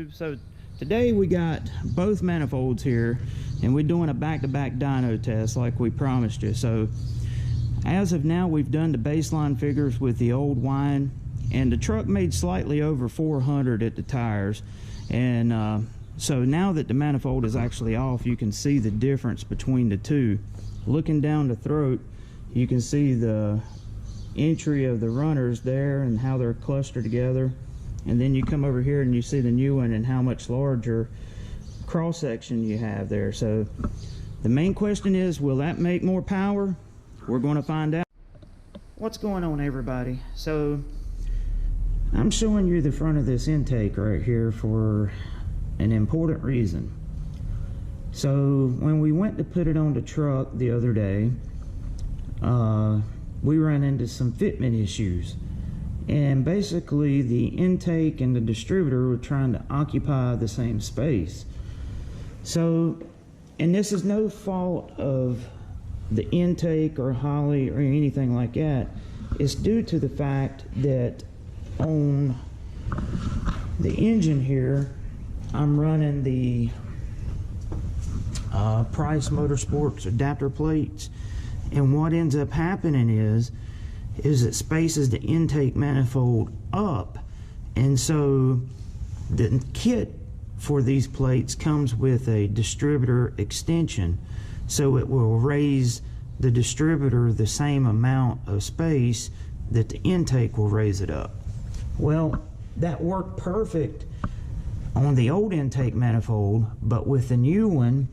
YouTube. So today we got both manifolds here and we're doing a back-to-back dyno test like we promised you. So as of now, we've done the baseline figures with the old Weiand, and the truck made slightly over 400 at the tires. And so now that the manifold is actually off, you can see the difference between the two. Looking down the throat, you can see the entry of the runners there and how they're clustered together. And then you come over here and you see the new one and how much larger cross section you have there. So the main question is, will that make more power? We're going to find out. What's going on, everybody? So I'm showing you the front of this intake right here for an important reason. So when we went to put it on the truck the other day, we ran into some fitment issues, and basically the intake and the distributor were trying to occupy the same space. So, and this is no fault of the intake or Holley or anything like that. It's due to the fact that on the engine here, I'm running the Price Motorsports adapter plates, and what ends up happening is it spaces the intake manifold up, and so the kit for these plates comes with a distributor extension, so it will raise the distributor the same amount of space that the intake will raise it up. Well, that worked perfect on the old intake manifold, but with the new one,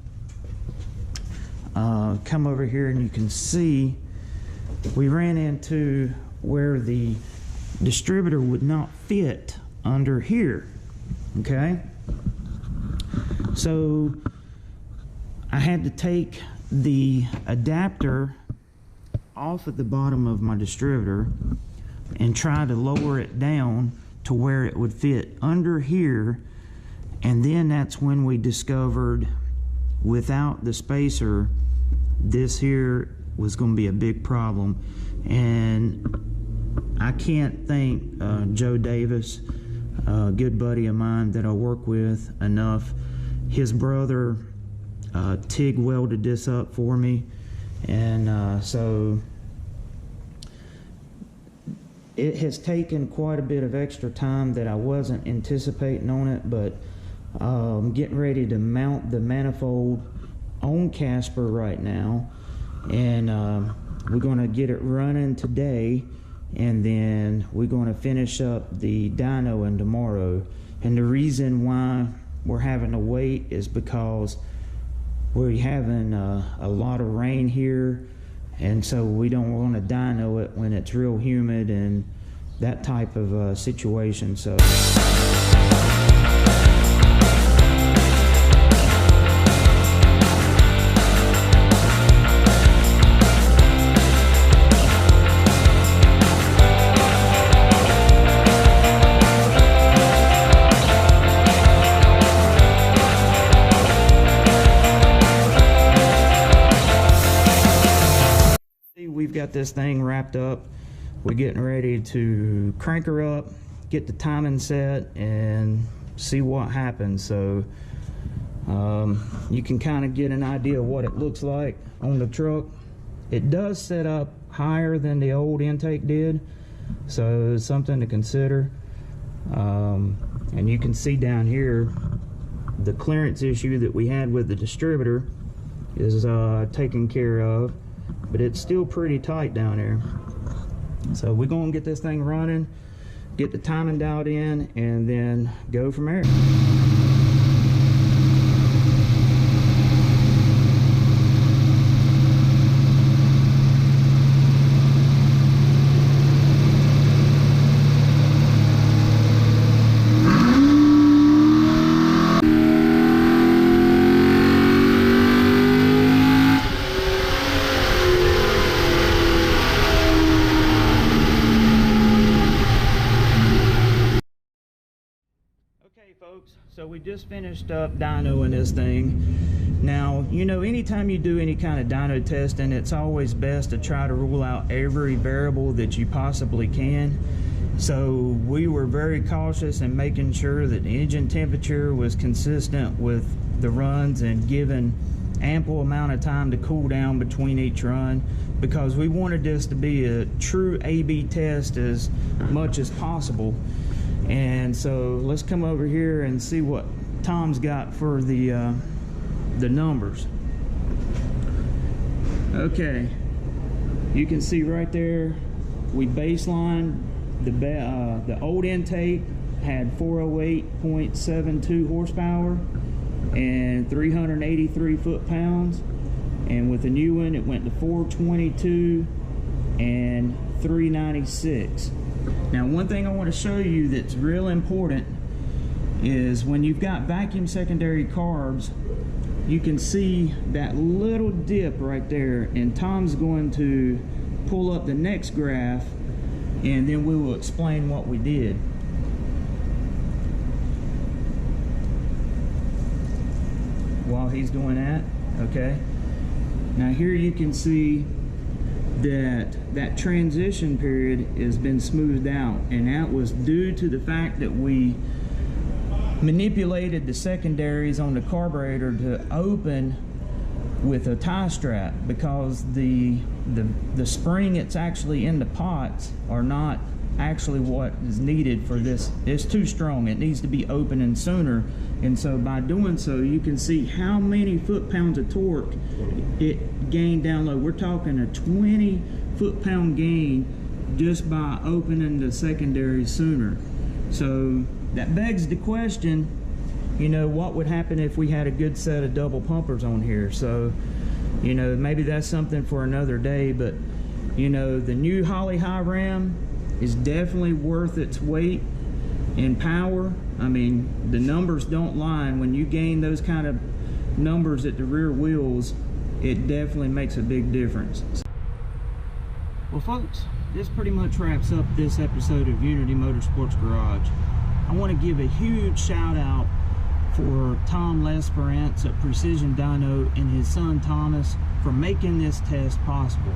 come over here and you can see we ran into where the distributor would not fit under here. Okay, so I had to take the adapter off at the bottom of my distributor and try to lower it down to where it would fit under here, and then that's when we discovered without the spacer this here was going to be a big problem. And I can't thank Joe Davis, a good buddy of mine that I work with, enough. His brother TIG welded this up for me, and so it has taken quite a bit of extra time that I wasn't anticipating on it, but I'm getting ready to mount the manifold on Casper right now, and we're going to get it running today, and then we're going to finish up the dyno and tomorrow. And the reason why we're having to wait is because we're having a lot of rain here, and so we don't want to dyno it when it's real humid and that type of situation. So we've got this thing wrapped up. We're getting ready to crank her up, get the timing set, and see what happens. So you can kind of get an idea of what it looks like on the truck. It does set up higher than the old intake did, so it's something to consider. And you can see down here the clearance issue that we had with the distributor is taken care of, but it's still pretty tight down there. So we're going to get this thing running, get the timing dialed in, and then go from there. Folks, so we just finished up dynoing this thing. Now, you know, anytime you do any kind of dyno testing, it's always best to try to rule out every variable that you possibly can. So we were very cautious in making sure that the engine temperature was consistent with the runs and given ample amount of time to cool down between each run, because we wanted this to be a true A/B test as much as possible. And so let's come over here and see what Tom's got for the numbers. Okay, you can see right there we baselined the old intake had 408.72 horsepower and 383 foot-pounds, and with the new one it went to 422 and 396. Now, one thing I want to show you that's real important is when you've got vacuum secondary carbs, you can see that little dip right there, and Tom's going to pull up the next graph and then we will explain what we did. While he's doing that, okay, now here you can see that transition period has been smoothed out, and that was due to the fact that we manipulated the secondaries on the carburetor to open with a tie strap, because the spring it's actually in the pots are not actually what is needed for this. It's too strong. It needs to be opening sooner, and so by doing so you can see how many foot-pounds of torque it gained down low. We're talking a 20 foot-pound gain just by opening the secondary sooner. So that begs the question, you know, what would happen if we had a good set of double pumpers on here? So, you know, maybe that's something for another day, but you know, the new Holley high ram is definitely worth its weight in power. I mean, the numbers don't lie, and when you gain those kind of numbers at the rear wheels, it definitely makes a big difference. Well folks, this pretty much wraps up this episode of Unity Motorsports Garage. I want to give a huge shout out for Tom Lesperance at Precision Dyno and his son Thomas for making this test possible.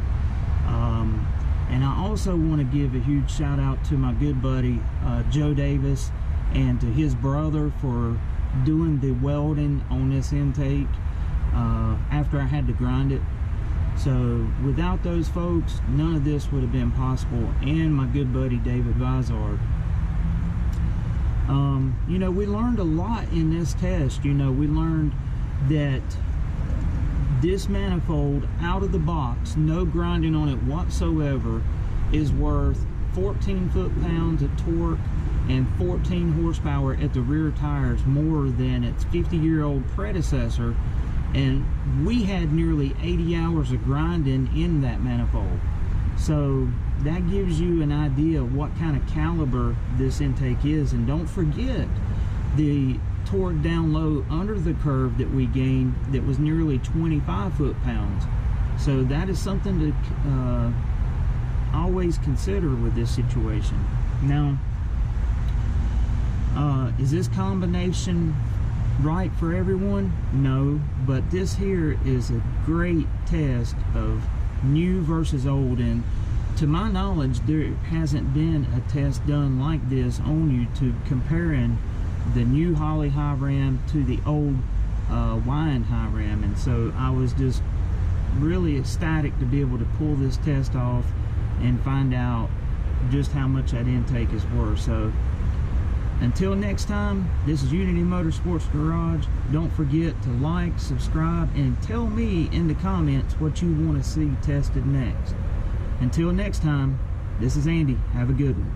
And I also want to give a huge shout out to my good buddy Joe Davis and to his brother for doing the welding on this intake after I had to grind it. So without those folks, none of this would have been possible, and my good buddy David Vizard. You know, we learned a lot in this test. You know, we learned that this manifold out of the box, no grinding on it whatsoever, is worth 14 foot-pounds of torque and 14 horsepower at the rear tires more than its 50-year-old predecessor, and we had nearly 80 hours of grinding in that manifold. So that gives you an idea of what kind of caliber this intake is. And don't forget the torque down low under the curve that we gained that was nearly 25 foot-pounds. So that is something to always consider with this situation. Now, is this combination right for everyone? No, but this here is a great test of new versus old, and to my knowledge there hasn't been a test done like this on YouTube comparing the new Holley high ram to the old Weiand high ram. And so I was just really ecstatic to be able to pull this test off and find out just how much that intake is worth. So until next time, this is Unity Motorsports Garage. Don't forget to like, subscribe, and tell me in the comments what you want to see tested next. Until next time, this is Andy. Have a good one.